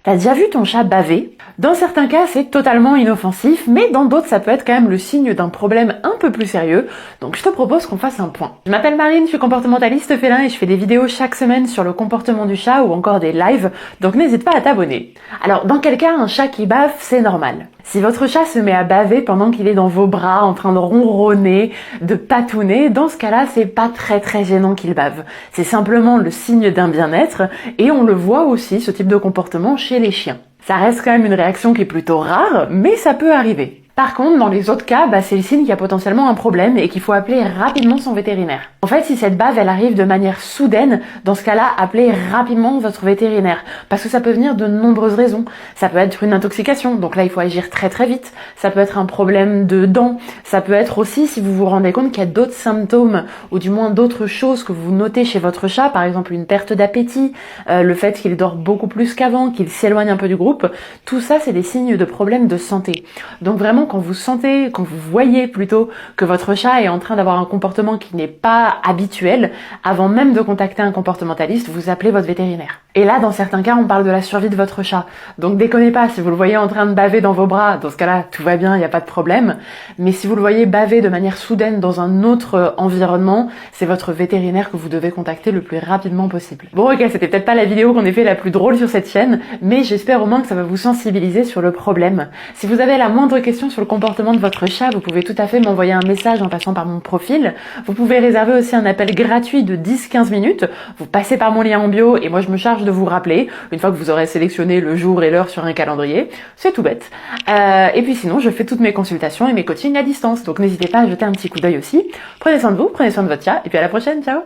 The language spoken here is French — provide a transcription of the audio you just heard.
T'as déjà vu ton chat baver? Dans certains cas, c'est totalement inoffensif, mais dans d'autres, ça peut être quand même le signe d'un problème un peu plus sérieux, donc je te propose qu'on fasse un point. Je m'appelle Marine, je suis comportementaliste félin et je fais des vidéos chaque semaine sur le comportement du chat ou encore des lives, donc n'hésite pas à t'abonner. Alors, dans quel cas un chat qui bave, c'est normal? Si votre chat se met à baver pendant qu'il est dans vos bras, en train de ronronner, de patouner, dans ce cas-là, c'est pas très gênant qu'il bave. C'est simplement le signe d'un bien-être, et on le voit aussi, ce type de comportement, chez les chiens. Ça reste quand même une réaction qui est plutôt rare, mais ça peut arriver. Par contre, dans les autres cas, c'est le signe qu'il y a potentiellement un problème et qu'il faut appeler rapidement son vétérinaire. En fait, si cette bave, elle arrive de manière soudaine, dans ce cas-là, appelez rapidement votre vétérinaire. Parce que ça peut venir de nombreuses raisons. Ça peut être une intoxication, donc là, il faut agir très vite. Ça peut être un problème de dents. Ça peut être aussi, si vous vous rendez compte qu'il y a d'autres symptômes, ou du moins d'autres choses que vous notez chez votre chat, par exemple une perte d'appétit, le fait qu'il dort beaucoup plus qu'avant, qu'il s'éloigne un peu du groupe. Tout ça, c'est des signes de problèmes de santé. Donc vraiment, quand vous sentez, quand vous voyez plutôt que votre chat est en train d'avoir un comportement qui n'est pas habituel, avant même de contacter un comportementaliste, vous appelez votre vétérinaire. Et là, dans certains cas, on parle de la survie de votre chat. Donc déconnez pas, si vous le voyez en train de baver dans vos bras, dans ce cas-là, tout va bien, il n'y a pas de problème. Mais si vous le voyez baver de manière soudaine dans un autre environnement, c'est votre vétérinaire que vous devez contacter le plus rapidement possible. Bon ok, c'était peut-être pas la vidéo qu'on ait fait la plus drôle sur cette chaîne, mais j'espère au moins que ça va vous sensibiliser sur le problème. Si vous avez la moindre question sur le comportement de votre chat, vous pouvez tout à fait m'envoyer un message en passant par mon profil. Vous pouvez réserver aussi un appel gratuit de 10-15 minutes. Vous passez par mon lien en bio et moi je me charge de vous rappeler une fois que vous aurez sélectionné le jour et l'heure sur un calendrier. C'est tout bête. Et puis sinon, je fais toutes mes consultations et mes coachings à distance. Donc n'hésitez pas à jeter un petit coup d'œil aussi. Prenez soin de vous, prenez soin de votre chat et puis à la prochaine, ciao!